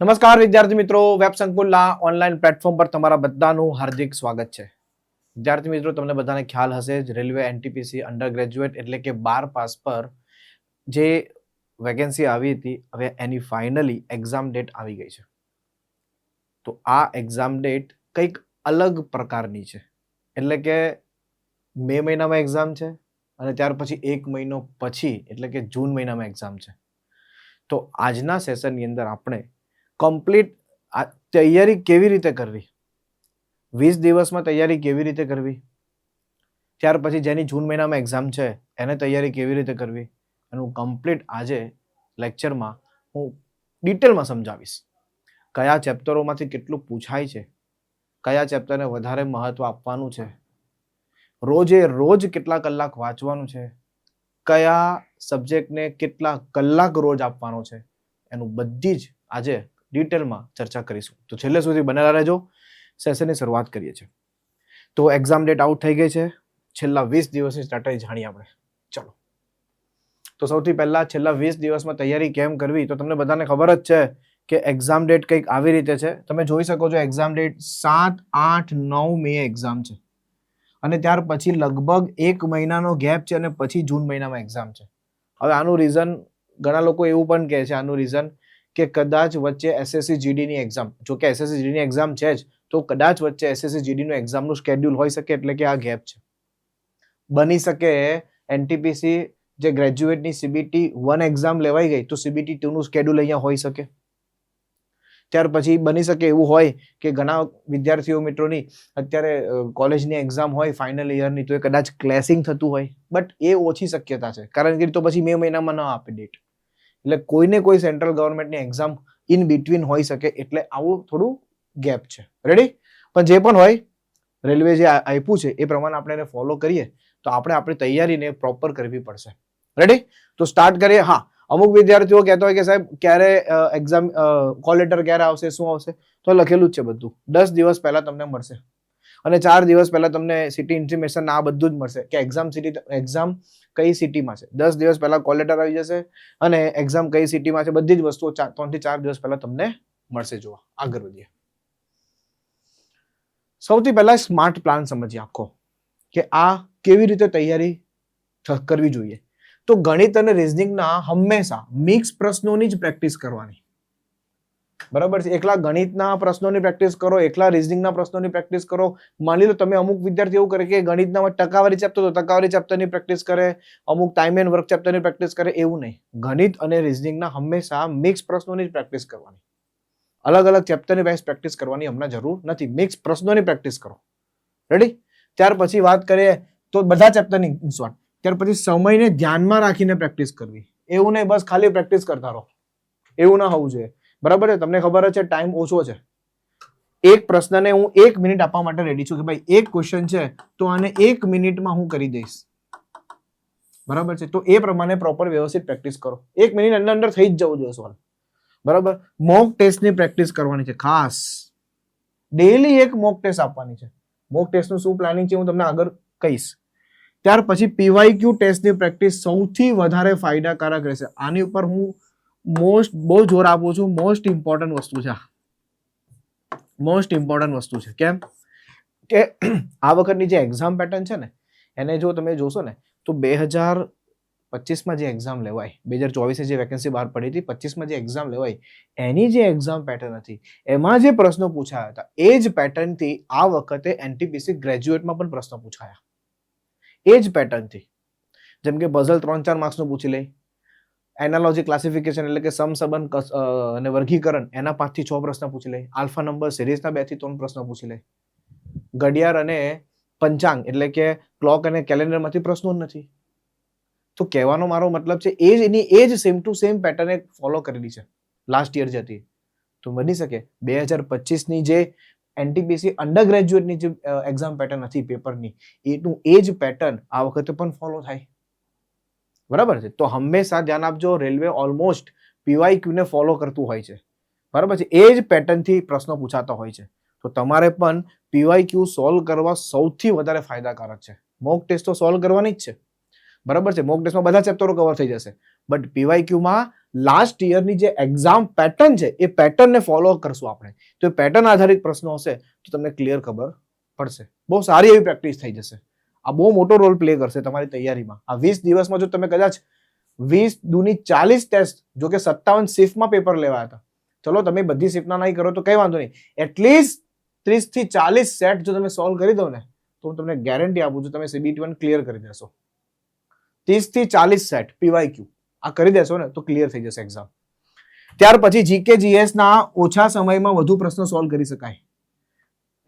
નમસ્કાર વિદ્યાર્થી મિત્રો, વેબ સંકુલના ઓનલાઈન પ્લેટફોર્મ પર તમારા બધાનું હાર્દિક સ્વાગત છે. વિદ્યાર્થી મિત્રો, તમને બધાને ખ્યાલ હશે જ રેલવે એનટીપીસી અંડર ગ્રેજ્યુએટ એટલે કે 12 પાસ પર જે વેકેન્સી આવી હતી, હવે એની ફાઇનલી એક્ઝામ ડેટ આવી ગઈ છે. તો આ એક્ઝામ ડેટ કંઈક અલગ પ્રકારની છે, એટલે કે મે મહિનામાં એક્ઝામ છે અને ત્યાર પછી 1 મહિનો પછી એટલે કે જૂન મહિનામાં એક્ઝામ છે. તો આજના સેશનની અંદર આપણે કમ્પ્લીટ તૈયારી કેવી રીતે કરવી, 20 દિવસમાં તૈયારી કેવી રીતે કરવી, ત્યાર પછી જેની જૂન મહિનામાં એક્ઝામ છે એને તૈયારી કેવી રીતે કરવી, એનું કમ્પ્લીટ આજે લેક્ચરમાં હું ડિટેલમાં સમજાવીશ. કયા ચેપ્ટરોમાંથી કેટલું પૂછાય છે, કયા ચેપ્ટરને વધારે મહત્વ આપવાનું છે, રોજે રોજ કેટલા કલાક વાંચવાનું છે, કયા સબ્જેક્ટને કેટલા કલાક રોજ આપવાનો છે, એનું બધી જ આજે ડિટેલમાં ચર્ચા કરીશું. તો છેલ્લે સુધી બનેલા રહેજો. સેશનની શરૂઆત કરીએ છીએ. તો એક્ઝામ ડેટ આઉટ થઈ ગઈ છે. છેલ્લા 20 દિવસની સ્ટ્રેટેજી જાણીએ આપણે. ચલો, તો સૌથી પહેલા છેલ્લા 20 દિવસમાં તૈયારી કેમ કરવી, તો તમને બધાને ખબર જ છે કે એક્ઝામ ડેટ કંઈક આવી રીતે છે. તમે જોઈ શકો છો એક્ઝામ ડેટ 7, 8, 9 મે એક્ઝામ છે અને ત્યાર પછી લગભગ 1 મહિનાનો ગેપ છે અને પછી જૂન મહિનામાં એક્ઝામ છે. હવે આનું રીઝન, ઘણા લોકો એવું પણ કહે છે આનું રીઝન કે કદાચ વચ્ચે એસએસસી જીડીની એક્ઝામ, જો કે એસએસસી જીડીની એક્ઝામ છે જ, તો કદાચ વચ્ચે એસએસસી જીડીનું એક્ઝામનું શેડ્યુલ હોઈ શકે, એટલે કે આ ગેપ છે. બની શકે એનટીપીસી જે ગ્રેજ્યુએટની સીબીટી 1 એક્ઝામ લેવાઈ ગઈ તો સીબીટી 2 નું શેડ્યુલ અહીંયા હોઈ શકે. ત્યાર પછી બની શકે એવું હોય કે ઘણા વિદ્યાર્થીઓ મિત્રોની અત્યારે કોલેજની એક્ઝામ હોય ફાઇનલ યરની, તો એ કદાચ ક્લેશિંગ થતું હોય, બટ એ ઓછી શક્યતા છે, કારણ કે તો પછી મે મહિનામાં ન આપે ડેટ. એટલે કોઈને કોઈ સેન્ટ્રલ ગવર્મેન્ટની એક્ઝામ ઇન બિટવીન હોઈ શકે, એટલે આવું થોડું ગેપ છે. રેડી? પણ જે પણ હોય, રેલવે જે આપ્યું છે એ પ્રમાણે આપણે એને ફોલો કરીએ તો આપણે આપણી તૈયારીને પ્રોપર કરવી પડશે. રેડી? તો સ્ટાર્ટ કરીએ. હા, અમુક વિદ્યાર્થીઓ કહેતા હોય કે સાહેબ ક્યારે એક્ઝામ કોલ લેટર ક્યારે આવશે, શું આવશે, તો લખેલું જ છે બધું. 10 દિવસ પહેલા તમને મળશે અને 4 દિવસ પહેલા તમને સિટી ઇન્ટિમેશન આ બધું જ મળશે કે એક્ઝામ કઈ સિટીમાં છે. 10 દિવસ પહેલા કોલ લેટર આવી જશે અને એક્ઝામ કઈ સિટીમાં છે બધી જ વસ્તુઓ 3 થી 4 દિવસ પહેલા તમને મળશે. જોવા આગળ વધીએ. સૌથી પહેલા સ્માર્ટ પ્લાન સમજીએ આખો, કે આ કેવી રીતે તૈયારી કરવી જોઈએ. તો ગણિત અને રીઝનિંગના હંમેશા મિક્સ પ્રશ્નોની જ પ્રેક્ટિસ કરવાની. બરાબર છે? એકલા ગણિતના પ્રશ્નોની પ્રેક્ટિસ કરો, એકલા રીઝનિંગના પ્રશ્નોની પ્રેક્ટિસ કરો. માની લો તમે, અમુક વિદ્યાર્થી એવું કરે કે ગણિતના ટકાવારી ચેપ્ટર તો ટકાવારી ચેપ્ટરની પ્રેક્ટિસ કરે, અમુક ટાઈમ એન્ડ વર્ક ચેપ્ટરની પ્રેક્ટિસ કરે, એવું નહીં. ગણિત અને રીઝનિંગના હંમેશા મિક્સ પ્રશ્નોની જ પ્રેક્ટિસ કરવાની. અલગ અલગ ચેપ્ટરની વાઇઝ પ્રેક્ટિસ કરવાની હમણાં જરૂર નથી. મિક્સ પ્રશ્નોની પ્રેક્ટિસ કરો. રેડી? ત્યાર પછી વાત કરીએ તો બધા ચેપ્ટરની ઇન શોર્ટ. ત્યાર પછી સમયને ધ્યાનમાં રાખીને પ્રેક્ટિસ કરવી. એવું નહીં બસ ખાલી પ્રેક્ટિસ કરતા રહો, એવું ના હોવું જોઈએ. બરાબર છે? તમને ખબર છે ટાઈમ ઓછો છે. એક પ્રશ્નને હું 1 મિનિટ આપવા માટે રેડી છું કે ભાઈ એક ક્વેશ્ચન છે તો આને 1 મિનિટમાં હું કરી દઈશ. બરાબર છે? તો એ પ્રમાણે પ્રોપર વ્યવસ્થિત પ્રેક્ટિસ કરો. 1 મિનિટ અંદર અંદર થઈ જ જવું જોઈએ સોલ્વ. બરાબર? મોક ટેસ્ટની પ્રેક્ટિસ કરવાની છે ખાસ. ડેઈલી એક મોક ટેસ્ટ આપવાની છે. મોક ટેસ્ટનું શું પ્લાનિંગ છે હું તમને આગળ કહીશ. ત્યાર પછી પીવાયક્યુ ટેસ્ટની પ્રેક્ટિસ સૌથી વધારે ફાયદાકારક રહેશે. આની ઉપર હું બહુ જોર આપું છું. મોસ્ટ ઇમ્પોર્ટન્ટ વસ્તુ છે. મોસ્ટ ઇમ્પોર્ટન્ટ વસ્તુ છે. કેમ કે આ વખતની જે એક્ઝામ પેટર્ન છે ને, એને જો તમે જોશો ને તો 2025માં જે એક્ઝામ લેવાય, 2024 જે વેકેન્સી બહાર પડી હતી, 25માં જે એક્ઝામ લેવાય, એની જે એક્ઝામ પેટર્ન હતી, એમાં જે પ્રશ્નો પૂછાયા હતા, એ જ પેટર્નથી આ વખતે એનટીપીસી ગ્રેજ્યુએટમાં પણ પ્રશ્નો પૂછાયા. એ જ પેટર્નથી. જેમ કે પઝલ 3-4 માર્ક્સનું પૂછી લે, એનાલોજી ક્લાસિફિકેશન એટલે કે સમસંબંધ અને વર્ગીકરણ, એના 5 થી 6 પ્રશ્ન પૂછી લે. આલ્ફા નંબર સિરીઝના 2 થી 3 પ્રશ્નો પૂછી લે. ઘડિયાળ અને પંચાંગ એટલે કે ક્લોક અને કેલેન્ડરમાંથી પ્રશ્નો નથી. તો કહેવાનો મારો મતલબ છે એ જ same to same pattern follow કરેલી છે લાસ્ટ યર જ હતી. તો બની શકે 2025ની જે એનટીપીસી અંડર ગ્રેજ્યુએટની જે એક્ઝામ પેટર્ન હતી પેપરની, એનું એ જ પેટર્ન આ વખતે પણ ફોલો થાય. બરાબર છે? તો હંમેશા ધ્યાન આપજો, રેલવે ઓલમોસ્ટ પીવાયક્યુ ને ફોલો કરતું હોય છે. બરાબર છે? એ જ પેટર્નથી પ્રશ્નો પૂછાતા હોય છે. તો તમારે પણ પીવાયક્યુ સોલ્વ કરવા સૌથી વધારે ફાયદાકારક છે. મોક ટેસ્ટ તો સોલ્વ કરવાની જ છે, બરાબર છે, મોક ટેસ્ટમાં બધા ચેપ્ટરો કવર થઈ જશે, બટ પીવાયક્યુ માં લાસ્ટ યરની જે એક્ઝામ પેટર્ન છે એ પેટર્નને ફોલો કરશું આપણે. તો એ પેટર્ન આધારિત પ્રશ્નો હશે તો તમને ક્લિયર ખબર પડશે. બહુ સારી એવી પ્રેક્ટિસ થઈ જશે. આ બહુ મોટો રોલ પ્લે કરશે તમારી તૈયારીમાં. આ 20 દિવસમાં જો તમે કદાચ 20 દુની 40 ટેસ્ટ, જો કે 57 શિફ્ટમાં પેપર લેવાયા હતા, ચલો તમે બધી શિફ્ટના નહીં કરો તો કઈ વાંધો નહીં, એટલીસ્ટ 30 થી 40 સેટ જો તમે સોલ્વ કરી દો ને તો હું તમને ગેરંટી આપું છું તમે CBT1 ક્લિયર કરી દેશો. 30 થી 40 સેટ પીવાયક્યુ આ કરી દેશો ને તો ક્લિયર થઈ જશે એક્ઝામ. ત્યાર પછી જીકે જીએસ ના ઓછા સમયમાં વધુ પ્રશ્નો સોલ્વ કરી શકાય,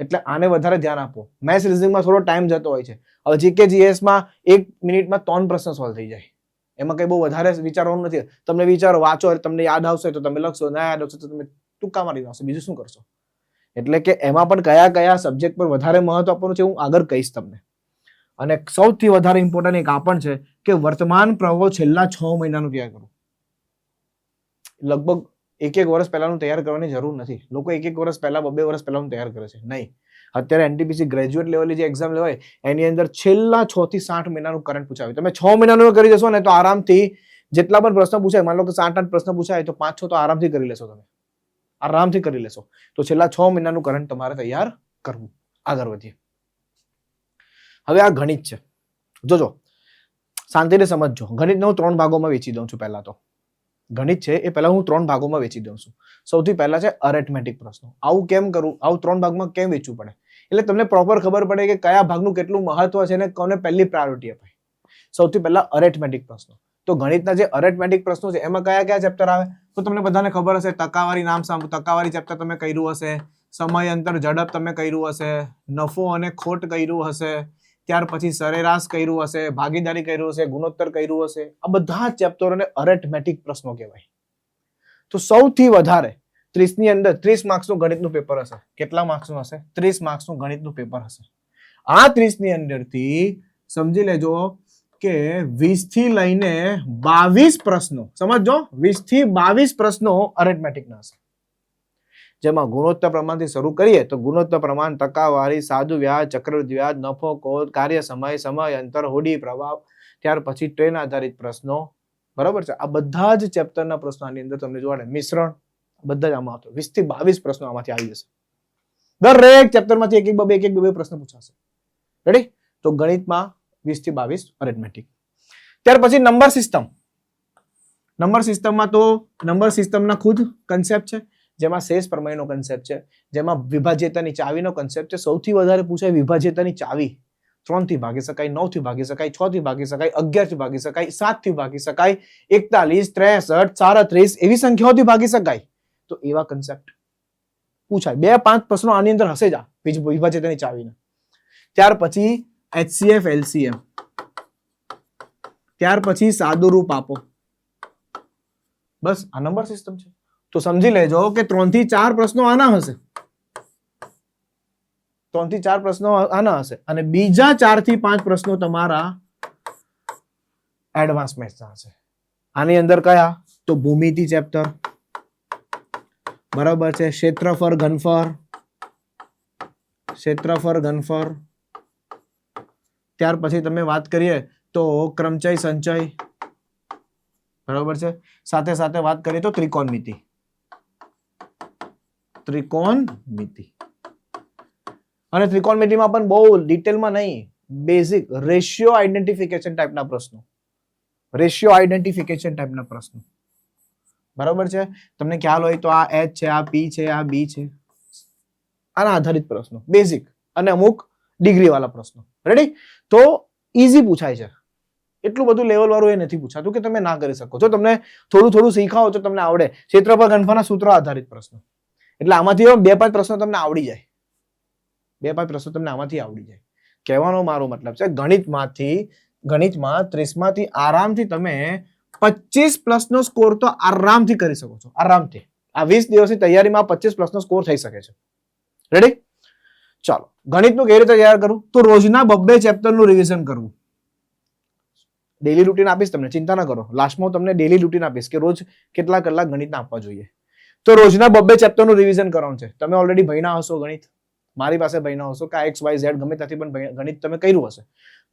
એટલે આને વધારે ધ્યાન આપો. મેથ્સ રીઝનિંગમાં થોડો ટાઈમ જતો હોય છે. હવે જીકે જીએસ માં 1 મિનિટમાં 3 પ્રશ્ન સોલ્વ થઈ જાય, એમાં કઈ બહુ વધારે વિચારવાનું નથી. તમને વિચારો વાંચો, તમને યાદ આવશે તો તમે લખશો, ના યાદ આવશે તો તમે ટૂંકા મારી નાખશો, બીજું શું કરશો. એટલે કે એમાં પણ કયા કયા સબ્જેક્ટ પર વધારે મહત્વ આપવાનું છે હું આગળ કહીશ તમને. અને સૌથી વધારે ઇમ્પોર્ટન્ટ એક આ પણ છે કે વર્તમાન પ્રવાહો છેલ્લા 6 મહિનાનું તૈયાર કરો. લગભગ 1 વર્ષ પહેલાનું તૈયાર કરવાની જરૂર નથી. લોકો 1 વર્ષ પહેલા 2 વર્ષ પહેલાનું તૈયાર કરે છે, નહીં. અત્યારે એનટીપીસી ગ્રેજ્યુએટ લેવલની જે એક્ઝામ લેવાય એની અંદર છેલ્લા 6 થી 60 મહિનાનું કરંટ પૂછાવે. તમે 6 મહિનાનું કરી જશો ને તો આરામથી જેટલા પણ પ્રશ્ન પૂછાય, માની લો કે 7-8 પ્રશ્ન પૂછાય તો 5-6 તો આરામથી કરી લેશો તમે, આરામથી કરી લેશો. તો છેલ્લા 6 મહિનાનું કરંટ તમારે તૈયાર કરવું. આગળ વધીએ. હવે આ ગણિત છે, જોજો શાંતિને સમજજો. ગણિતને હું 3 ભાગોમાં વેચી દઉં છું. પહેલા તો ગણિત છે એ પહેલા હું 3 ભાગોમાં વેચી દઉં છું. સૌથી પહેલા છે અરેથમેટિક પ્રશ્નો. આવું કેમ કરું, આવું 3 ભાગમાં કેમ વેચવું પડે, એટલે તમને પ્રોપર ખબર પડે કે કયા ભાગનું કેટલું મહત્વ છે અને કોને પહેલી પ્રાયોરિટી અપાય. સૌથી પહેલા અરેથમેટિક પ્રશ્નો. તો ગણિતના જે અરેથમેટિક પ્રશ્નો છે એમાં કયા કયા ચેપ્ટર આવે તો તમને બધાને ખબર હશે. ટકાવારી નામ સાંભળો, ટકાવારી ચેપ્ટર તમે કર્યું હશે, સમય અંતર ઝડપ તમે કર્યું હશે, નફો અને ખોટ કર્યું હશે, ત્યાર પછી સરેરાશ કર્યું હશે, ભાગીદારી કર્યું હશે, ગુણોત્તર કર્યું હશે. આ બધા ચેપ્ટરોને અરેથમેટિક પ્રશ્નો કહેવાય. તો સૌથી વધારે 30 ની અંદર 30 માર્ક્સનું ગણિતનું પેપર હશે. કેટલા માર્ક્સનું હશે? 30 માર્ક્સનું ગણિતનું પેપર હશે. આ 30 ની અંદરથી સમજી લેજો કે 20 થી લઈને 22 પ્રશ્નો, સમજો 20 થી 22 પ્રશ્નો અરેથમેટિકના હશે. જેમાં ગુણોત્તર પ્રમાણથી શરૂ કરીએ તો ગુણોત્તર પ્રમાણ, ટકાવારી, સાદુ વ્યાજ, ચક્રવૃદ્ધિ વ્યાજ, નફો, ખોટ, કાર્ય સમય, સમય અંતર, હોડી પ્રભાવ, ત્યાર પછી ટ્રેન આધારિત પ્રશ્નો. બરાબર છે. આ બધા જ ચેપ્ટરના પ્રશ્નો આની અંદર તમને જોવા મળે. મિશ્રણ બધા જ આમાં આવતો. 20 થી 22 પ્રશ્નો આમાંથી આવી જશે. દરેક ચેપ્ટરમાંથી એક એક બે પ્રશ્ન પૂછાશે. રેડી? તો ગણિતમાં 20 થી 22 અરેથમેટિક. ત્યાર પછી નંબર સિસ્ટમ. નંબર સિસ્ટમમાં તો નંબર સિસ્ટમના ખુદ કન્સેપ્ટ છે, જેમાં શેષ પ્રમેયનો કન્સેપ્ટ છે, જેમાં વિભાજ્યતાની ચાવીનો કન્સેપ્ટ છે. સૌથી વધારે પૂછાય વિભાજ્યતાની ચાવી. 3 થી ભાગી શકાય, 9 થી ભાગી શકાય, 6 થી ભાગી શકાય, 11 થી ભાગી શકાય, 7 થી ભાગી શકાય, 41, 63, 37 એવી સંખ્યાઓથી ભાગી શકાય. તો એવા કન્સેપ્ટ પૂછાય. 2-5 પ્રશ્નો આની અંદર હશે જ આ વિભાજ્યતાની ચાવીના. ત્યાર પછી HCF LCM, ત્યાર પછી સાદું રૂપ આપો. બસ આ નંબર સિસ્ટમ છે. તો સમજી લેજો કે 3 થી 4 પ્રશ્નો આના હશે, 3 થી 4 પ્રશ્નો આના હશે, અને બીજા 4 થી 5 પ્રશ્નો તમારા એડવાન્સ મેથ્સના હશે. આની અંદર કયા? તો ભૂમિતિ ચેપ્ટર, બરાબર છે, ક્ષેત્રફળ ઘનફળ, ક્ષેત્રફળ ઘનફળ. ત્યાર પછી તમે વાત કરીએ તો ક્રમચય સંચય, બરાબર છે. સાથે સાથે વાત કરીએ તો ત્રિકોણમિતિ, ત્રિકોણમિતિ. અને ત્રિકોણમિતિમાં પણ બહુ ડિટેલમાં નહીં, બેઝિક રેશિયો આઈડેન્ટિફિકેશન ટાઈપના પ્રશ્નો, રેશિયો આઈડેન્ટિફિકેશન ટાઈપના પ્રશ્નો. બરાબર છે. તમને ખ્યાલ હોય તો આ H છે, આ P છે, આ B છે, આના આધારિત પ્રશ્નો બેઝિક, અને અમુક ડિગ્રી વાળા પ્રશ્નો. રેડી? તો ઈઝી પૂછાય છે. એટલું બધું લેવલ વાળું એ નથી પૂછાતું કે તમે ના કરી શકો. જો તમને થોડું થોડું શીખાવો તો તમને આવડે. ક્ષેત્રફળ ઘનફળના સૂત્રો આધારિત પ્રશ્નો, એટલે આમાંથી 2-5 પ્રશ્નો તમને આવડી જાય. 2-5 પ્રશ્નો તમને આમાંથી આવડી જાય. કહેવાનો મારો મતલબ છે ગણિતમાં 30 માંથી આરામથી તમે 25 પ્લસ નો સ્કોર તો આરામથી કરી શકો છો. આરામથી આ 20 દિવસની તૈયારીમાં 25 પ્લસ નો સ્કોર થઈ શકે છે. રેડી? ચાલો, ગણિતનું કેવી રીતે તૈયાર કરવું? તો રોજના 2 ચેપ્ટરનું રિવિઝન કરવું. ડેલી રૂટીન આપીશ તમને, ચિંતા ના કરો. લાસ્ટમાં તમને ડેલી રૂટીન આપીશ કે રોજ કેટલા કલાક ગણિતના આપવા જોઈએ. તો રોજના 2 ચેપ્ટરનું રિવિઝન કરવાનું છે. તમે ઓલરેડી ભણ્યા હશો ગણિત, મારી પાસે ભણ્યા હશો કે XYZ ગમે ત્યાંથી પણ ગણિત તમે કર્યું હશે.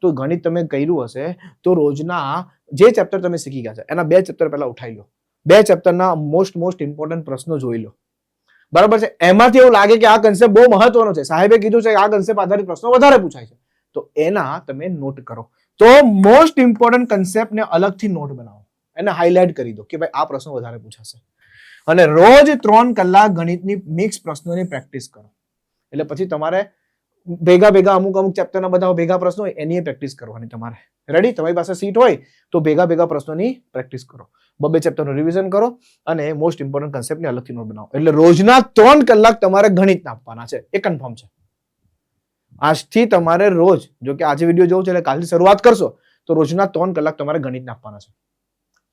તો ગણિત તમે કર્યું હશે તો રોજના જે ચેપ્ટર તમે શીખી ગયા છે એના 2 ચેપ્ટર પહેલા ઉઠાઈ લો, 2 ચેપ્ટરના મોસ્ટ ઇમ્પોર્ટન્ટ પ્રશ્નો જોઈ લો, બરાબર છે. એમાંથી એવું લાગે કે આ કન્સેપ્ટ બહુ મહત્વનો છે, સાહેબે કીધું છે કે આ કન્સેપ્ટ આધારિત પ્રશ્નો વધારે પૂછાય છે, તો એના તમે નોટ કરો. તો મોસ્ટ ઇમ્પોર્ટન્ટ કન્સેપ્ટને અલગથી નોટ બનાવો, એને હાઇલાઇટ કરી દો કે ભાઈ આ પ્રશ્નો વધારે પૂછાશે, અને રોજ 3 કલાક ગણિતની મિક્સ પ્રશ્નોની પ્રેક્ટિસ કરો. એટલે પછી તમારે ભેગા અમુક ચેપ્ટરના બધા ભેગા પ્રશ્નો હોય એની પ્રેક્ટિસ કરવાની તમારે. રેડી? તમારી પાસે સીટ હોય તો ભેગા પ્રશ્નોની પ્રેક્ટિસ કરો, 2 ચેપ્ટરનું રિવિઝન કરો અને મોસ્ટ ઇમ્પોર્ટન્ટ કન્સેપ્ટની અલગથી નોટ બનાવો. એટલે રોજના 3 કલાક તમારે ગણિતના આપવાના છે, એ કન્ફર્મ છે. આજથી તમારે રોજ, જો કે આજે વિડીયો જોવો છે એટલે કાલથી શરૂઆત કરશો તો રોજના 3 કલાક તમારે ગણિતના આપવાના છે.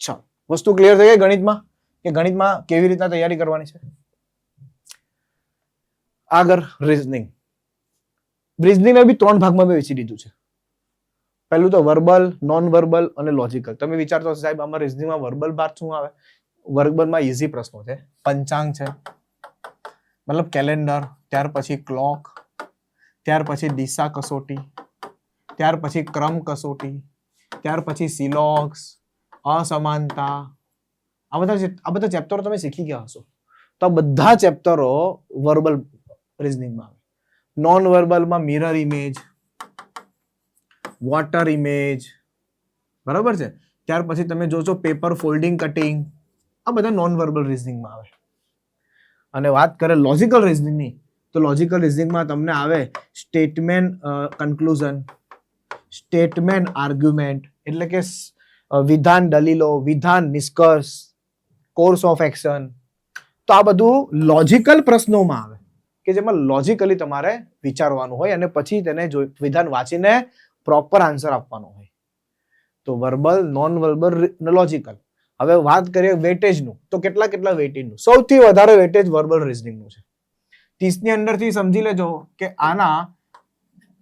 ચાલો, વસ્તુ ક્લિયર થઈ ગઈ ગણિતમાં, કે ગણિતમાં કેવી રીતના તૈયારી કરવાની છે. આગળ રીઝનિંગ. રીઝનિંગ બી 3 ભાગમાં મેં વેચી દીધું છે. પહેલું તો વર્બલ, નોન વર્બલ અને લોજિકલ. તમે વિચારતો હશો સાહેબ આમાં રીઝનિંગમાં વર્બલ પાર્ટ શું આવે? વર્બલમાં ઈઝી પ્રશ્નો છે, પંચાંગ છે, મતલબ કેલેન્ડર, ત્યાર પછી ક્લોક, ત્યાર પછી દિશા કસોટી, ત્યાર પછી ક્રમ કસોટી, ત્યાર પછી સિલોક્સ, અસમાનતા, આ બધા ચેપ્ટરો તમે શીખી ગયા હશો. તો આ બધા ચેપ્ટરો વર્બલ રીઝનિંગમાં આવે. નોન વર્બલમાં મિરર ઇમેજ, વોટર ઇમેજ, બરાબર છે. ત્યાર પછી તમે જોશો પેપર ફોલ્ડિંગ, કટિંગ, આ બધા નોન વર્બલ રીઝનિંગમાં આવે. અને વાત કરે લોજિકલ રીઝનિંગની, તો લોજિકલ રીઝનિંગમાં તમને આવે સ્ટેટમેન્ટ કન્ક્લુઝન, સ્ટેટમેન્ટ આર્ગ્યુમેન્ટ, એટલે કે વિધાન દલીલો, વિધાન નિષ્કર્ષ, કોર્સ ઓફ એક્શન. તો આ બધું લોજિકલ પ્રશ્નોમાં આવે કે જેમાં લોજિકલી તમારે વિચારવાનું હોય અને પછી તેને વિધાન વાંચીને પ્રોપર આન્સર આપવાનો હોય. તો વર્બલ, નોન વર્બલ, લોજિકલ. હવે વાત કરીએ વેટેજનું, તો કેટલા વેટેજનું? સૌથી વધારે વેટેજ વર્બલ રીઝનિંગનું છે. 30 ની અંદરથી સમજી લેજો કે આના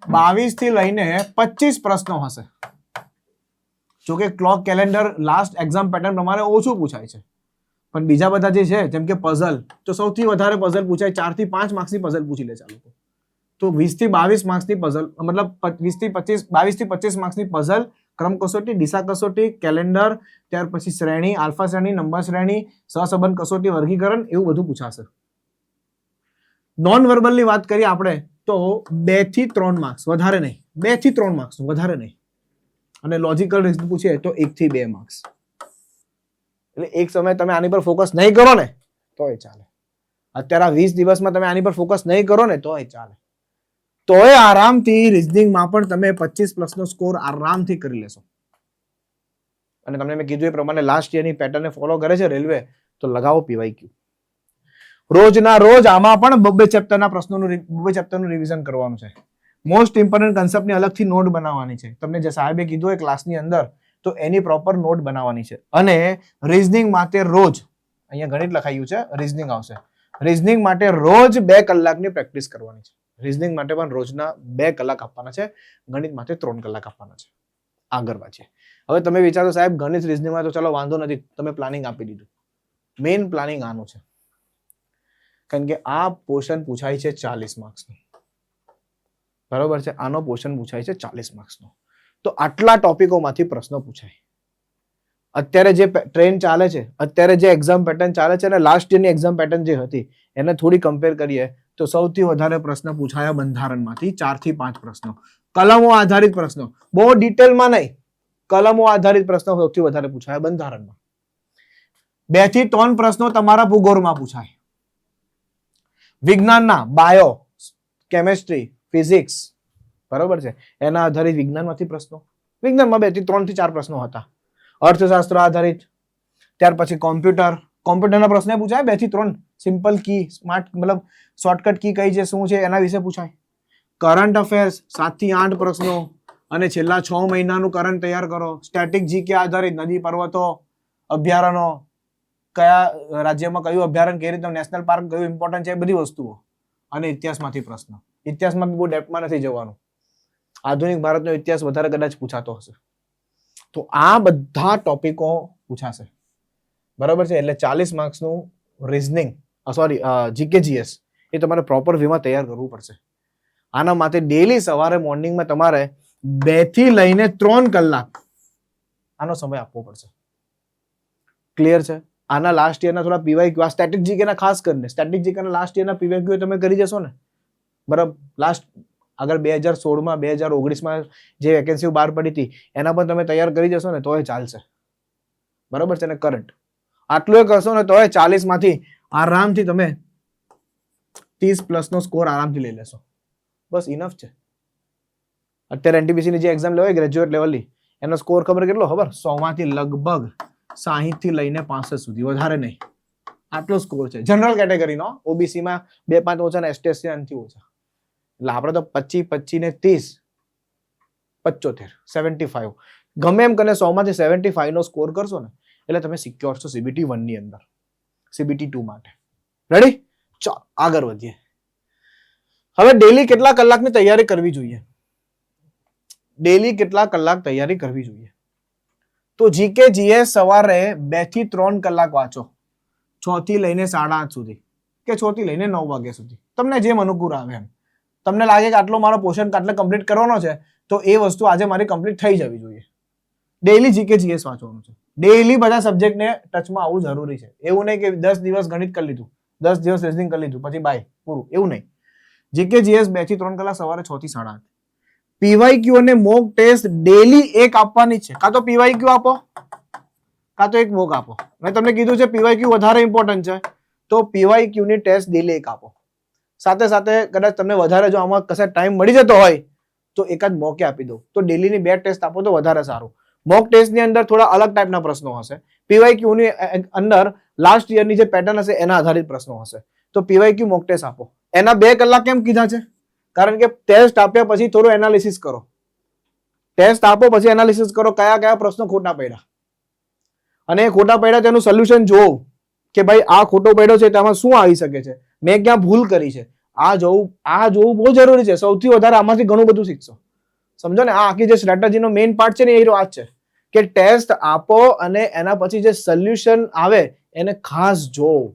22 થી લઈને 25 પ્રશ્નો હશે. જો કે clock, calendar last exam pattern પ્રમાણે ઓછું પૂછાય છે, પણ બીજા બધા જે છે જેમ કે પઝલ, તો સૌથી વધારે પઝલ પૂછાય, 4 થી 5 માર્ક્સની પઝલ પૂછી લે છે આ લોકો. તો 20 થી 22 માર્ક્સની પઝલ, મતલબ 22 થી 25 માર્ક્સની પઝલ, ક્રમ કસોટી, દિશા કસોટી, કેલેન્ડર, ત્યાર પછી શ્રેણી, આલ્ફા શ્રેણી, નંબર શ્રેણી, સહસંબંધ કસોટી, વર્ગીકરણ, એવું બધું પૂછાશે. નોન વર્બલની વાત કરીએ આપણે તો 2 થી 3 માર્ક્સ, વધારે નહીં. 2 થી 3 માર્ક્સ, વધારે નહીં. અને લોજિકલ રીઝન પૂછીએ તો 1 થી 2 માર્ક્સ. એટલે એક સમય તમે આની પર ફોકસ નહીં કરો ને તોય ચાલે. અત્યારે 20 દિવસમાં તમે આની પર ફોકસ નહીં કરો ને તોય ચાલે. તોય આરામથી રીઝનિંગમાં પણ તમે 25 નો સ્કોર આરામથી કરી લેશો. અને તમને મેં કીધું એ પ્રમાણે લાસ્ટ યરની પેટર્નને ફોલો કરે છે રેલવે, તો લગાવો PYQ. રોજના રોજ આમાં પણ 2 ચેપ્ટરના પ્રશ્નોનું 2 ચેપ્ટરનું રિવિઝન કરવાનું છે. મોસ્ટ ઇમ્પોર્ટન્ટ કન્સેપ્ટની અલગથી નોટ બનાવવાની છે. તમને જે સાહેબે કીધું હોય ક્લાસની અંદર, તો એની પ્રોપર નોટ બનાવવાની છે. અને રીઝનિંગ માટે રોજ, અહીંયા ગણિત લખાયું છે, રીઝનિંગ આવશે. રીઝનિંગ માટે રોજ 2 કલાકની પ્રેક્ટિસ કરવાની છે. રીઝનિંગ માટે પણ રોજના 2 કલાક આપવાના છે, ગણિત માટે 3 કલાક આપવાના છે. આગળ વાંચીએ. હવે તમે વિચારો સાહેબ ગણિત રીઝનિંગમાં તો ચલો વાંધો નથી, તમે પ્લાનિંગ આપી દીધું. મેઇન પ્લાનિંગ આનું છે, કારણ કે આ પોર્શન પૂછાય છે 40 માર્ક્સનું, બરોબર છે. આનો પોર્શન પૂછાય છે 40 માર્ક્સનો. તો આટલા ટોપિકોમાંથી પ્રશ્નો પૂછાય. અત્યારે જે ટ્રેન્ડ ચાલે છે, અત્યારે જે એક્ઝામ પેટર્ન ચાલે છે, અને લાસ્ટ યરની એક્ઝામ પેટર્ન જે હતી એને થોડી કમ્પેર કરીએ તો સૌથી વધારે પ્રશ્ન પૂછાયા બંધારણમાંથી, 4 થી 5 પ્રશ્નો. કલમો આધારિત પ્રશ્નો, બહુ ડિટેલમાં નહીં, કલમો આધારિત પ્રશ્નો સૌથી વધારે પૂછાયા બંધારણમાં. 2 થી 3 પ્રશ્નો તમારા ભૂગોળમાં પૂછાય. વિજ્ઞાનના બાયો, કેમેસ્ટ્રી, ફિઝિક્સ, બરોબર છે, એના આધારિત વિજ્ઞાનમાંથી પ્રશ્નો. વિજ્ઞાનમાં 2 થી 3 થી 4 પ્રશ્નો હતા. અર્થશાસ્ત્ર આધારિત, ત્યાર પછી કોમ્પ્યુટરના પ્રશ્ન પૂછાય 2 થી 3. સિમ્પલ કી, સ્માર્ટ, મતલબ શોર્ટકટ કી કઈ છે, શું છે, એના વિશે પૂછાય. કરંટ અફેર્સ 7 થી 8 પ્રશ્નો, અને છેલ્લા 6 મહિનાનું કરંટ તૈયાર કરો. સ્ટેટિક જીકે આધારિત, નદી, પર્વતો, અભયારણ્યો, કયા રાજ્યમાં કયું અભયારણ્ય, કઈ રીતે નેશનલ પાર્ક કયું ઇમ્પોર્ટન્ટ છે, બધી વસ્તુઓ. અને ઇતિહાસમાંથી પ્રશ્ન. ઇતિહાસમાં બહુ ડેપ્થમાં નથી જવાનું, આધુનિક ભારતનો ઇતિહાસ વધારે કદાચ પૂછાતો હશે. તો આ બધા ટોપિકો પૂછાશે, બરાબર છે. એટલે 40 માર્ક્સનું રીઝનિંગ, GKGS એ તમારે પ્રોપર વેમાં તૈયાર કરવું પડશે. આના માટે ડેલી સવારે મોર્નિંગમાં તમારે 2 થી લઈને 3 કલાક આનો સમય આપવો પડશે. ક્લિયર છે? આના લાસ્ટ યરના થોડા પીવાયક્યુ, આ સ્ટેટિક જીકે ના ખાસ કરીને સ્ટેટિક જીકે ના લાસ્ટ યરના પીવાયક્યુ તમે કરી જશો ને, બરાબર, લાસ્ટ અગર 2016 માં 2019 માં જે વેકેન્સી બહાર પડી હતી એના પણ તમે તૈયાર કરી જશો ને તો એ ચાલશે, બરાબર છે ને. કરંટ આટલું એ કરશો ને તો એ 40 માંથી આરામથી તમે 30+ નો સ્કોર આરામથી લઈ લેશો. બસ ઇનફ છે. અત્યારે એનટીપીસી ની જે એક્ઝામ લેવાય ગ્રેજ્યુએટ લેવલની, એનો સ્કોર ખબર કેટલો ખબર? 100 માંથી લગભગ 60 થી લઈને 65 સુધી, વધારે નહીં. આટલો સ્કોર છે જનરલ કેટેગરીનો. ઓબીસી માં 2-5 ઓછા ને એસટી એનથી ઓછા. એટલે આપણે તો 25 ને 30 75 75 ગમે એમ કરીને 100 માંથી 75 નો સ્કોર કરશો ને એટલે તમે સિક્યોર છો સીબીટી 1 ની અંદર, સીબીટી 2 માટે. રેડી? ચાલો આગળ વધીએ. હવે ડેલી કેટલા કલાકની તૈયારી કરવી જોઈએ? ડેલી કેટલા કલાક તૈયારી કરવી જોઈએ? તો જીકે જીએસ સવારે 2 થી 3 કલાક વાંચો, 6 થી લઈને 8:30 સુધી કે 6 થી લઈને 9 વાગ્યા સુધી, તમને જેમ અનુકૂળ આવે એમ. તમને લાગે કે આટલો મારો પોર્શન આટલે કમ્પ્લીટ કરવાનો છે તો એ વસ્તુ આજે મારી કમ્પ્લીટ થઈ જવી જોઈએ. ડેઈલી જીકે જીએસ વાંચવાનું છે. ડેઈલી બધા સબ્જેક્ટને ટચમાં આવવું જરૂરી છે. એવું નહીં કે 10 દિવસ ગણિત કરી લીધું, 10 દિવસ રીઝનિંગ કરી લીધું પછી બાય પૂરું, એવું નહીં. જીકે જીએસ 2 થી 3 કલાક સવારે 6 થી 8:30. પીવાયક્યુ અને મોક ટેસ્ટ ડેઈલી એક આપવાની છે. કાં તો પીવાયક્યુ આપો કાં તો એક મોક આપો. મેં તમને કીધું છે પીવાયક્યુ વધારે ઇમ્પોર્ટન્ટ છે તો પીવાયક્યુ ની ટેસ્ટ ડેઈલી એક આપો. સાથે સાથે કદાચ તમને વધારે જો આમાં કશે ટાઈમ મળી જતો હોય તો એકાદ મોકે આપી દો. તો ડેઈલીની 2 ટેસ્ટ આપો તો વધારે સારું. મોક ટેસ્ટની અંદર થોડા અલગ ટાઈપના પ્રશ્નો હશે. પીવાયક્યુ ની અંદર લાસ્ટ યરની જે પેટર્ન હશે એના આધારિત પ્રશ્નો હશે. તો પીવાયક્યુ મોક ટેસ્ટ આપો. એના 2 કલાક કેમ કીધા છે? કારણ કે ટેસ્ટ આપ્યા પછી થોડું એનાલિસિસ કરો. ટેસ્ટ આપો પછી એનાલિસિસ કરો કયા કયા પ્રશ્નો ખોટા પડ્યા, અને ખોટા પડ્યા તેનું સોલ્યુશન જોવો કે ભાઈ આ ખોટો પડ્યો છે તેમાં શું આવી શકે છે, મેં ક્યાં ભૂલ કરી છે. આ જોવું બહુ જરૂરી છે. સૌથી વધારે આમાંથી ઘણું બધું શીખશો. સમજો ને, આ આખી જે સ્ટ્રેટેજીનો મેઇન પાર્ટ છે ને એ આ છે કે ટેસ્ટ આપો અને એના પછી જે સોલ્યુશન આવે એને ખાસ જોવો.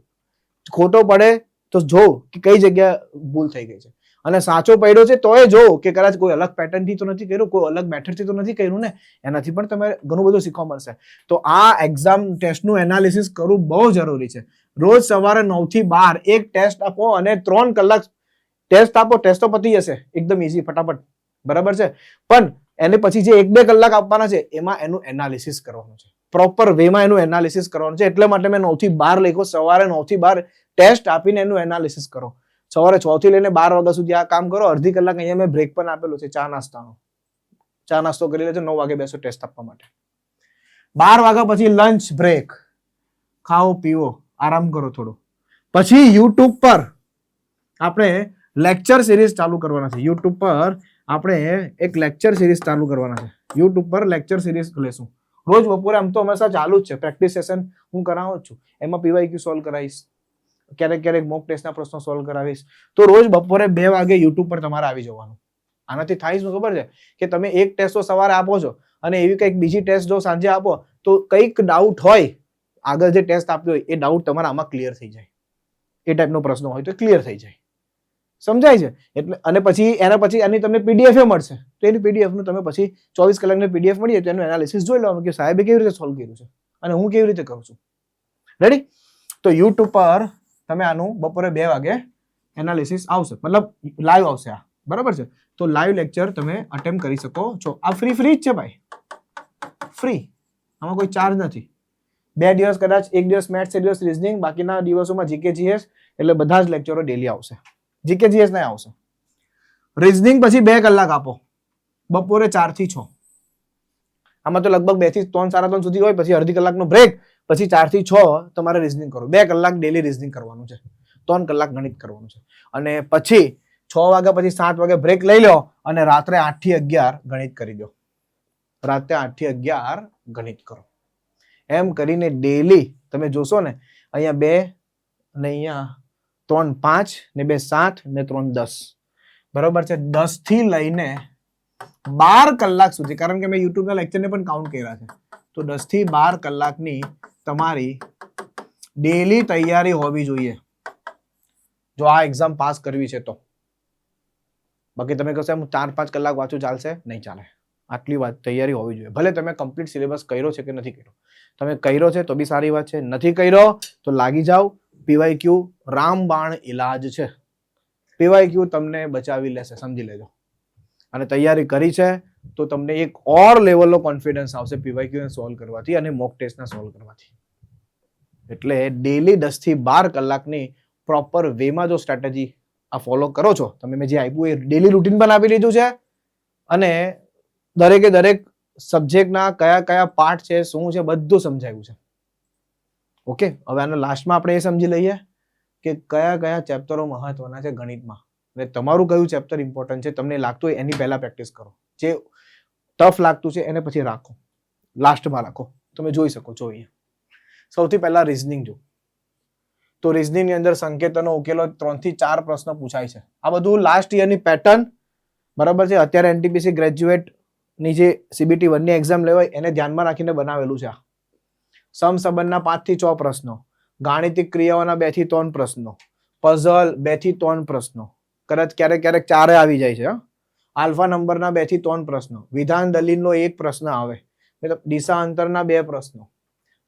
ખોટો પડે તો જોવો કે કઈ જગ્યાએ ભૂલ થઈ ગઈ છે, અને સાચો પડ્યો છે તો એ જોવો કે કદાચ કોઈ અલગ પેટર્ન થી તો નથી કર્યું, કોઈ અલગ મેથડ થી તો નથી કર્યું ને. એનાથી પણ તમે ઘણું બધું શીખવા મળશે. તો આ એક્ઝામ ટેસ્ટનું એનાલિસિસ કરવું બહુ જરૂરી છે. રોજ સવારે 9 થી 12 એક ટેસ્ટ આપો અને 3 કલાક ટેસ્ટ આપો. ટેસ્ટ તો પતી જશે એકદમ ઈઝી ફટાફટ, બરાબર છે. પણ એને પછી જે 1-2 કલાક આપવાના છે એમાં એનું એનાલિસિસ કરવાનું છે, પ્રોપર વેમાં એનું એનાલિસિસ કરવાનું છે. એટલે માટે મેં 9 થી 12 લખ્યો. સવારે 9 થી 12 ટેસ્ટ આપીને એનું એનાલિસિસ કરો. સવારે 6 થી લઈને 12 વાગ્યા સુધી આ કામ કરો. અડધી કલાક અહીંયા મેં બ્રેક પણ આપેલો છે ચા નાસ્તાનો. ચા નાસ્તો કરી લેજો, 9 વાગે બેસો ટેસ્ટ આપવા માટે. 12 વાગ્યા પછી લંચ બ્રેક, ખાઓ પીવો આરામ કરો થોડો. પછી યુટ્યુબ પર આપણે લેક્ચર સિરીઝ ચાલુ કરવાના છે. યુટ્યુબ પર આપણે એક લેક્ચર સિરીઝ ચાલુ કરવાના છે. યુટ્યુબ પર લેક્ચર સિરીઝ લેશું રોજ બપોરે. આમ તો હંમેશા ચાલુ જ છે, પ્રેક્ટિસ સેશન હું કરાવું છું. એમાં પીવાયક્યુ સોલ્વ કરાવીશ, ક્યારેક ક્યારેક મોક ટેસ્ટના પ્રશ્નો સોલ્વ કરાવીશ. તો રોજ બપોરે 2 વાગે યુટ્યુબ પર તમારે આવી જવાનું. આનાથી થાય શું ખબર છે કે તમે એક ટેસ્ટ તો સવારે આપો છો અને એવી કંઈક બીજી ટેસ્ટ જો સાંજે આપો તો કંઈક ડાઉટ હોય, આગળ જે ટેસ્ટ આપ્યો હોય એ ડાઉટ તમારા આમાં ક્લિયર થઈ જાય. એ ટાઈપનો પ્રશ્ન હોય તો ક્લિયર થઈ જાય. સમજાય છે? એટલે અને પછી એના પછી એની તમને પીડીએફ મળશે. તો એની પીડીએફ નું તમે પછી 24 કલાકની પીડીએફ મળી જાય તો એનું એનાલિસિસ જોઈ લેવાનું કે સાહેબે કેવી રીતે સોલ્વ કર્યું છે અને હું કેવી રીતે કરું છું. રેડી? તો યુટ્યુબ પર તમે આનું બપોરે 2 વાગે એનાલિસિસ આવશે, મતલબ લાઈવ આવશે આ, બરાબર છે. તો લાઈવ લેક્ચર તમે અટેમ્પ કરી શકો છો. આ ફ્રી જ છે ભાઈ, ફ્રી. આમાં કોઈ ચાર્જ નથી. 2 દિવસ કદાચ, 1 દિવસ મેથ્સ, 1 દિવસ રીઝનિંગ, બાકીના દિવસોમાં જીકે જીએસ. એટલે બધા જ લેક્ચરો ડેલી આવશે. જીકે જીએસ નહીં આવશે. રીઝનિંગ પછી 2 કલાક આપો, બપોરે 4 થી 6. આમાં તો લગભગ 2 થી 3, 3:30 સુધી હોય. પછી અડધી કલાકનો બ્રેક, પછી 4 થી 6 તમારે રીઝનિંગ કરો. 2 કલાક ડેલી રીઝનિંગ કરવાનું છે, 3 કલાક ગણિત કરવાનું છે. અને પછી 6 વાગ્યા પછી 7 વાગે બ્રેક લઈ લો અને રાત્રે 8 થી 11 ગણિત કરી દો. રાત્રે 8 થી 11 ગણિત કરો. એમ કરીને ડેલી તમે જોશો ને, અહીંયા 2 ને અહીંયા 3 5 ને 2 7 ને 3 10, બરોબર છે. 10 થી લઈને 12 કલાક સુધી, કારણ કે મેં યુટ્યુબના લેક્ચરને પણ કાઉન્ટ કર્યા છે. તો 10 થી 12 કલાકની તમારી ડેલી તૈયારી હોવી જોઈએ જો આ એક્ઝામ પાસ કરવી છે તો. બાકી તમે કહેશો 4-5 કલાક વાંચું ચાલશે? નહીં ચાલે. આટલી વાત તૈયારી હોવી જોઈએ. ભલે તમે કમ્પ્લીટ સિલેબસ કર્યો છે કે નથી કર્યો, તમે કર્યો છે તો બી સારી વાત છે, નથી કર્યો તો લાગી જાઓ. પીવાયક્યુ રામબાણ ઇલાજ છે. પીવાયક્યુ તમને બચાવી લેશે, સમજી લેજો. અને તૈયારી કરી છે તો તમને એક ઓર લેવલનો કોન્ફિડન્સ આવશે પીવાયક્યુ ને સોલ્વ કરવાથી અને મોક ટેસ્ટના સોલ્વ કરવાથી. એટલે ડેલી 10 થી 12 કલાકની પ્રોપર વેમાં જો સ્ટ્રેટેજી આ ફોલો કરો છો તમે, મેં જે આપ્યું એ ડેલી રૂટીન પણ આપી દીધું છે અને દરેકે દરેક સબ્જેક્ટના કયા કયા પાર્ટ છે, શું છે, બધું સમજાવ્યું છે. ઓકે, હવે આના લાસ્ટમાં આપણે એ સમજી લઈએ કે કયા કયા ચેપ્ટરો મહત્વના છે ગણિતમાં અને તમારું કયું ચેપ્ટર ઇમ્પોર્ટન્ટ છે. તમને લાગતું હોય એની પહેલા પ્રેક્ટિસ કરો, જે ટફ લાગતું છે એને પછી રાખો, લાસ્ટમાં રાખો. તમે જોઈ શકો છો અહીંયા સૌથી પહેલા રીઝનિંગ જો, તો રીઝનિંગની અંદર સંકેતનો ઉકેલો 3 થી 4 પ્રશ્નો પૂછાય છે. આ બધું લાસ્ટ યરની પેટર્ન બરાબર છે. અત્યારે એનટીપીસી ગ્રેજ્યુએટ ની જે CBT 1 ની એક્ઝામ લેવાય એને ધ્યાનમાં રાખીને બનાવેલું છે. સમસંબંધના 5 થી 6 પ્રશ્નો, ગાણિતિક ક્રિયાઓના 2 થી 3 પ્રશ્નો, પઝલ 2 થી 3 પ્રશ્નો, કદાચ ક્યારેક ક્યારેક 4 આવી જાય છે. આલ્ફા નંબરના 2 થી 3 પ્રશ્નો, વિધાન દલીલનો 1 પ્રશ્ન આવે, દિશા અંતરના 2 પ્રશ્નો,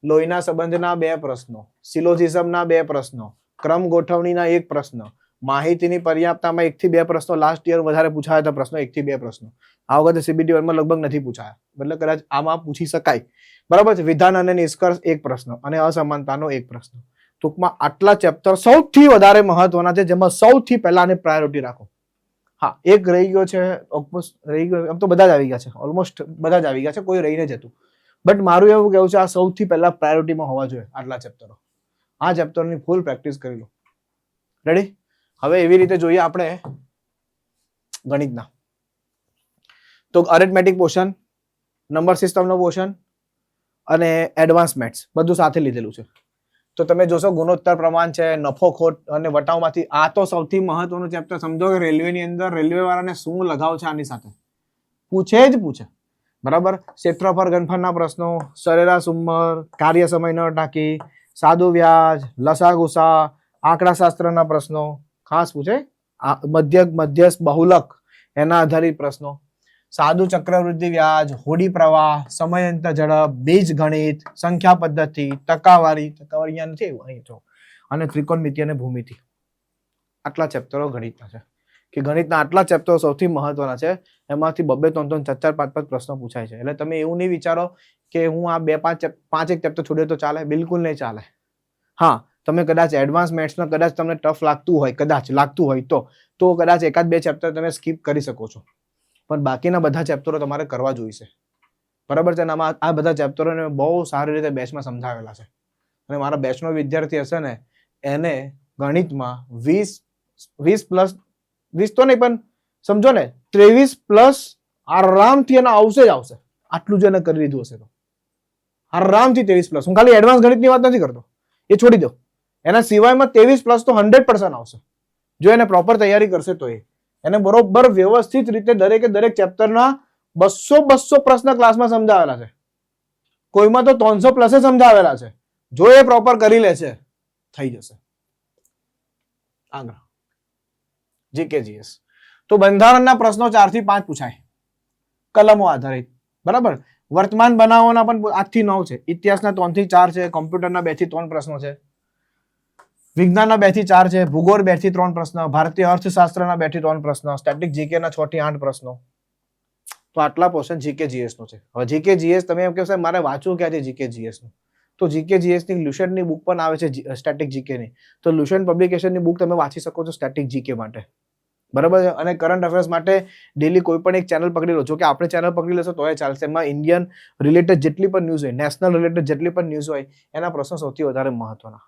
લોહીના સંબંધના 2 પ્રશ્નો, સિલોજીઝમના 2 પ્રશ્નો, ક્રમ ગોઠવણીના 1 પ્રશ્ન, માહિતીની પર્યાપ્તતામાં 1 થી 2 પ્રશ્નો. લાસ્ટ યર વધારે પૂછાયા હતા પ્રશ્નો, 1 થી 2 પ્રશ્નો. આ વખતે CBT 1 માં લગભગ નથી પૂછાયા, એટલે કદાચ આમાં પૂછી શકાય. બરાબર છે. વિધાન અને નિષ્કર્ષ 1 પ્રશ્ન અને અસમાનતાનો 1 પ્રશ્ન. ટૂંકમાં આટલા ચેપ્ટર સૌથી વધારે મહત્વના છે, જેમાં સૌથી પહેલા આને પ્રાયોરિટી રાખો. હા, એક રહી ગયો છે, ઓલમોસ્ટ રહી ગયો, આમ તો બધા જ આવી ગયા છે, ઓલમોસ્ટ બધા જ આવી ગયા છે, કોઈ રહીને જતું. બટ મારું એવું કહેવું છે આ સૌથી પહેલા પ્રાયોરિટીમાં હોવા જોઈએ આટલા ચેપ્ટરો. આ ચેપ્ટરની ફૂલ પ્રેક્ટિસ કરી લો. રેડી? હવે એવી રીતે જોઈએ આપણે ગણિતના, તો અરિથમેટિક પોર્શન, નંબર સિસ્ટમનો પોર્શન અને એડવાન્સ મેથ્સ બધું સાથે લીધેલું છે. તો તમે જોશો ગુણોત્તર પ્રમાણ છે, નફો ખોટ અને વટાવમાંથી. આ તો સૌથી મહત્વનું ચેપ્ટર. સમજો કે રેલવેની અંદર રેલવે વાળાને શું લગાવ છે આની સાથે, પૂછે જ પૂછે. બરાબર. ક્ષેત્રફળ ઘનફળના પ્રશ્નો, સરેરાશ ઉંમર, કાર્ય સમય ન ટાંકી, સાદું વ્યાજ, લસા ગુસા, આંકડાશાસ્ત્રના પ્રશ્નો ખાસ પૂછે. મધ્યસ્થ બહુલક એના આધારિત પ્રશ્નો, સાદું ચક્રવૃદ્ધિ વ્યાજ, હોડી પ્રવાહ, સમયાંતર ઝડપ, બીજ ગણિત, સંખ્યા પદ્ધતિ, ટકાવારી અહીંયા નથી આવ્યું, અહીં જો, અને ત્રિકોણમિતિ અને ભૂમિતિ. આટલા ચેપ્ટરો ગણિતના છે કે ગણિતના આટલા ચેપ્ટરો સૌથી મહત્વના છે. એમાંથી 2-2, 3-3, 4-4, 5-5 પ્રશ્નો પૂછાય છે. એટલે તમે એવું નહીં વિચારો કે હું આ 2-5 એક ચેપ્ટર છોડ્યો તો ચાલે, બિલકુલ નહીં ચાલે. હા, તમે કદાચ એડવાન્સ મેથ્સમાં કદાચ તમને ટફ લાગતું હોય, કદાચ લાગતું હોય તો કદાચ 1-2 ચેપ્ટર તમે સ્કીપ કરી શકો છો, પણ બાકીના બધા ચેપ્ટરો તમારે કરવા જોઈશે. બરાબર છે. આ બધા ચેપ્ટરોને બહુ સારી રીતે બેચમાં સમજાવેલા છે અને મારા બેચનો વિદ્યાર્થી હશે ને એને ગણિતમાં 20 તો નહીં પણ સમજો ને 23+ આરામથી એને આવશે જ આવશે. આટલું જ એને કરી લીધું હશે તો આરામથી 23+. હું ખાલી એડવાન્સ ગણિતની વાત નથી કરતો, એ છોડી દો. એના સિવાયમાં 23+ તો 100% આવશે જો એને પ્રોપર તૈયારી કરશે તો. એને બરોબર વ્યવસ્થિત રીતે દરેકે દરેક ચેપ્ટરના 200 પ્રશ્ન ક્લાસમાં સમજાવેલા છે, કોઈમાં તો 300+ સમજાવેલા છે. જો એ પ્રોપર કરી લે છે થઈ જશે. આગળ GKGS તો બંધારણના પ્રશ્નો 4 થી 5 પૂછાય, કલમો આધારિત. બરાબર. વર્તમાન બનાવોના પણ 8 થી 9 છે, ઇતિહાસના 3 થી 4 છે, કોમ્પ્યુટરના 2 થી 3 પ્રશ્નો છે, વિજ્ઞાનના 2 થી 4 છે, ભૂગોળ 2 થી 3 પ્રશ્ન, ભારતીય અર્થશાસ્ત્રના 2 થી 3 પ્રશ્ન, સ્ટેટિક જીકેના 6 થી 8 પ્રશ્નો. તો આટલા પોર્શન GKGS નો છે. હવે GKGS તમે એમ કહેશો મારે વાંચવું ક્યાંથી GKGS નું, તો GKGS ની લ્યુશનની બુક પણ આવે છે સ્ટેટિક જીકે ની, તો લ્યુશન પબ્લિકેશનની બુક તમે વાંચી શકો છો સ્ટેટિક જીકે માટે. બરાબર છે. અને કરંટ અફેર્સ માટે ડેલી કોઈ પણ એક ચેનલ પકડી લો. જો કે આપણે ચેનલ પકડી લેશો તો એ ચાલશે. એમાં ઇન્ડિયન રિલેટેડ જેટલી પણ ન્યૂઝ હોય, નેશનલ રિલેટેડ જેટલી પણ ન્યૂઝ હોય એના પ્રશ્નો સૌથી વધારે મહત્વના,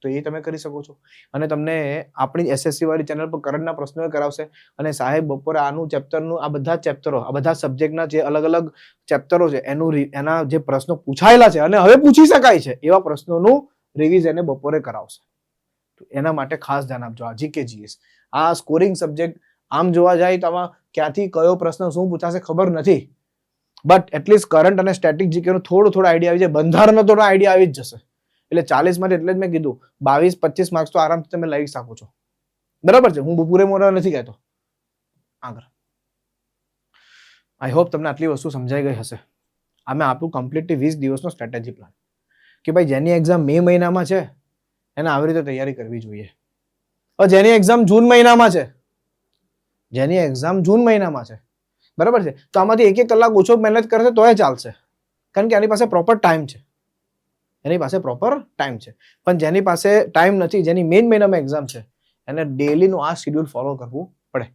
તો એ તમે કરી શકો છો. અને તમને આપણી SSC વાળી ચેનલ પર કરંટના પ્રશ્નો કરાવશે. અને સાહેબ બપોરે આનું ચેપ્ટરનું આ બધા ચેપ્ટરો, આ બધા સબ્જેક્ટના જે અલગ અલગ ચેપ્ટરો છે એના જે પ્રશ્નો પૂછાયેલા છે અને હવે પૂછી શકાય છે એવા પ્રશ્નોનું રિવિઝન બપોરે કરાવશે. તો એના માટે ખાસ ધ્યાન આપજો. આ GKGS આ સ્કોરિંગ સબ્જેક્ટ આમ જોવા જાય તો આમાં ક્યાંથી કયો પ્રશ્ન શું પૂછાશે ખબર નથી, બટ એટલીસ્ટ કરંટ અને સ્ટેટિક જીકે નો થોડો આઈડિયા આવી જાય, બંધારણનો થોડો આઈડિયા આવી જ જશે. એટલે 40 માટે એટલે જ મેં કીધું 22-25 માર્ક્સ તો આરામથી તમે લઈ શકો છો. બરાબર છે. હું પૂરે મોરા નથી કહેતો. આગળ આઈ હોપ તમને આટલી વસ્તુ સમજાઈ ગઈ હશે. અમે આપ્યું કમ્પ્લીટલી 20 દિવસનો સ્ટ્રેટેજી પ્લાન કે ભાઈ જેની એક્ઝામ મે મહિનામાં છે એને આવી રીતે તૈયારી કરવી જોઈએ. જેની એક્ઝામ જૂન મહિનામાં છે, બરાબર છે, તો આમાંથી 1 કલાક ઓછો મહેનત કરશે તોય ચાલશે, કારણ કે એની પાસે પ્રોપર ટાઈમ છે. પણ જેની પાસે ટાઈમ નથી, જેની મેઇન મહિનામાં એક્ઝામ છે, એને ડેલીનું આ શેડ્યુલ ફોલો કરવું પડે.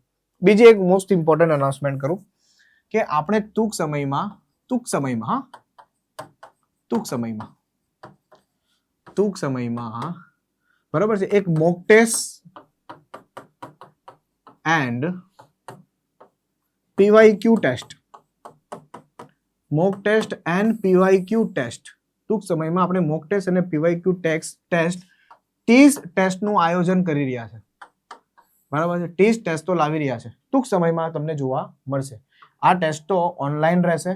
બીજી એક મોસ્ટ ઇમ્પોર્ટન્ટ અનાઉન્સમેન્ટ કરું કે આપણે ટૂંક સમયમાં બરાબર છે એક mock test and PYQ test ટૂંક સમયમાં આપણે મોક ટેસ્ટ અને PYQ ટેસ્ટ 30 ટેસ્ટનું આયોજન કરી રહ્યા છે. બરાબર છે, 30 ટેસ્ટો લાવી રહ્યા છે, ટૂંક સમયમાં તમને જોવા મળશે. આ ટેસ્ટો ઓનલાઈન રહેશે.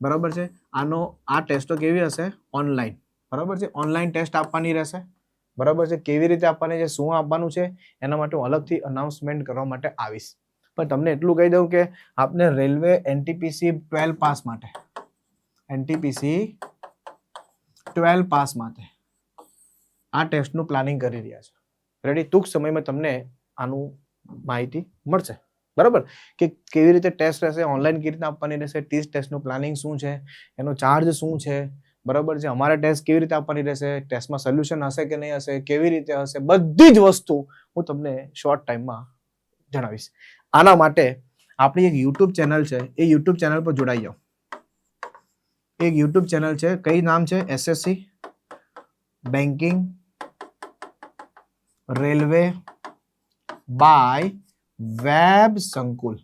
બરાબર છે, આ ટેસ્ટો કેવી હશે? ઓનલાઈન. બરાબર છે, ઓનલાઈન ટેસ્ટ આપવાની રહેશે. બરાબર છે, કેવી રીતે આપવાની છે, શું આપવાનું છે, એના માટે અલગથી અનાઉન્સમેન્ટ કરવા માટે આવીશ. પણ તમને એટલું કહી દઉં કે આપને રેલવે NTPC 12 પાસ માટે આ ટેસ્ટનું પ્લાનિંગ કરી રહ્યા છે. રેડી, ટૂંક સમયમાં તમને આનું માહિતી મળશે. બરાબર, કે કેવી રીતે ટેસ્ટ રહેશે, ઓનલાઈન કેવી રીતે આપવાની રહેશે, 30 ટેસ્ટનું પ્લાનિંગ શું છે, એનો ચાર્જ શું છે, બરાબર છે, અમારે ટેસ્ટ કેવી રીતે આપવાની રહેશે, ટેસ્ટમાં સોલ્યુશન હશે કે નહીં હશે, કેવી રીતે હશે, બધી જ વસ્તુ હું તમને શોર્ટ ટાઈમમાં જણાવીશ. આના માટે આપણી એક યુટ્યુબ ચેનલ છે, એ યુટ્યુબ ચેનલ પર જોડાઈ જાઓ. એક યુટ્યુબ ચેનલ છે, કઈ નામ છે? SSC banking railway by web Sankul.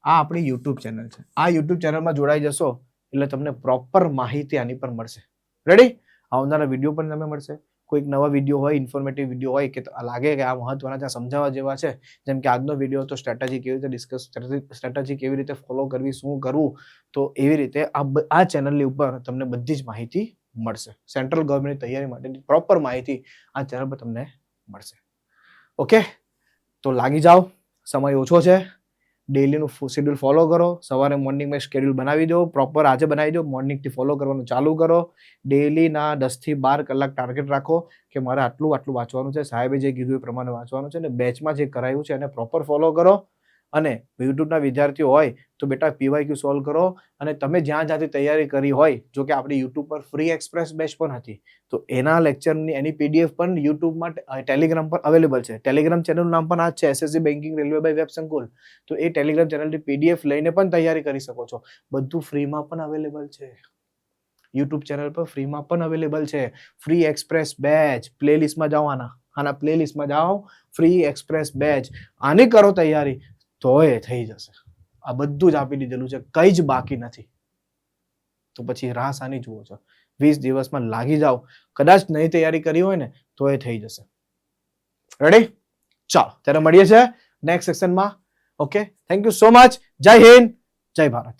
આ આપણી યુટ્યુબ ચેનલ છે. આ યુટ્યુબ ચેનલમાં જોડાઈ જશો એટલે તમને પ્રોપર માહિતી આની પર મળશે. રેડી, આવનારા વિડીયો પણ તમને મળશે. કોઈક નવા વિડીયો હોય, ઇન્ફોર્મેટિવ વિડીયો હોય કે લાગે કે આ મહત્વના છે, સમજાવવા જેવા છે, જેમ કે આજનો વિડીયો તો સ્ટ્રેટેજી કેવી રીતે ડિસ્કસ, સ્ટ્રેટેજી કેવી રીતે ફોલો કરવી, શું કરવું, તો એવી રીતે આ ચેનલની ઉપર તમને બધી જ માહિતી મળશે. સેન્ટ્રલ ગવર્મેન્ટની તૈયારી માટેની પ્રોપર માહિતી આ ચેનલ પર તમને મળશે. ઓકે, તો લાગી જાઓ, સમય ઓછો છે, ડેલીનું શેડ્યુલ ફોલો કરો. સવારે મોર્નિંગમાં શેડ્યુલ બનાવી દો, પ્રોપર આજે બનાવી દો, મોર્નિંગથી ફોલો કરવાનું ચાલુ કરો. ડેલીના 10 થી 12 કલાક ટાર્ગેટ રાખો કે મારે આટલું વાંચવાનું છે, સાહેબે જે કીધું એ પ્રમાણે વાંચવાનું છે, અને બેચમાં જે કરાયું છે એને પ્રોપર ફોલો કરો. અને યુટ્યુબના વિદ્યાર્થીઓ હોય તો બેટા PYQ સોલ્વ કરો. અને તમે જ્યાં જ્યાંથી તૈયારી કરી હોય, જો કે આપણી યુટ્યુબ પર ફ્રી એક્સપ્રેસ બેચ પણ હતી, તો એના લેક્ચરની એની PDF પણ યુટ્યુબમાં ટેલિગ્રામ પર અવેલેબલ છે. ટેલિગ્રામ ચેનલનું નામ પણ આ જ છે, SSC banking railway by web Sankul. તો એ ટેલિગ્રામ ચેનલની PDF લઈને પણ તૈયારી કરી શકો છો. બધું ફ્રીમાં પણ અવેલેબલ છે. યુટ્યુબ ચેનલ પર ફ્રીમાં પણ અવેલેબલ છે. ફ્રી એક્સપ્રેસ બેચ પ્લેલિસ્ટમાં જાઓ, આના પ્લેલિસ્ટમાં જાઓ, ફ્રી એક્સપ્રેસ બેચ, આની કરો તૈયારી તોય થઈ જશે. આ બધું જ આપી દીધેલું છે, કઈ જ બાકી નથી. તો પછી રાહ શાની જુઓ છો? 20 દિવસમાં લાગી જાઓ. કદાચ નહીં તૈયારી કરી હોય ને તો એ થઈ જશે. રેડી, ચાલો ત્યારે મળીએ છીએ નેક્સ્ટ સેક્શનમાં. Okay, thank you so much. જય હિન્દ, જય ભારત.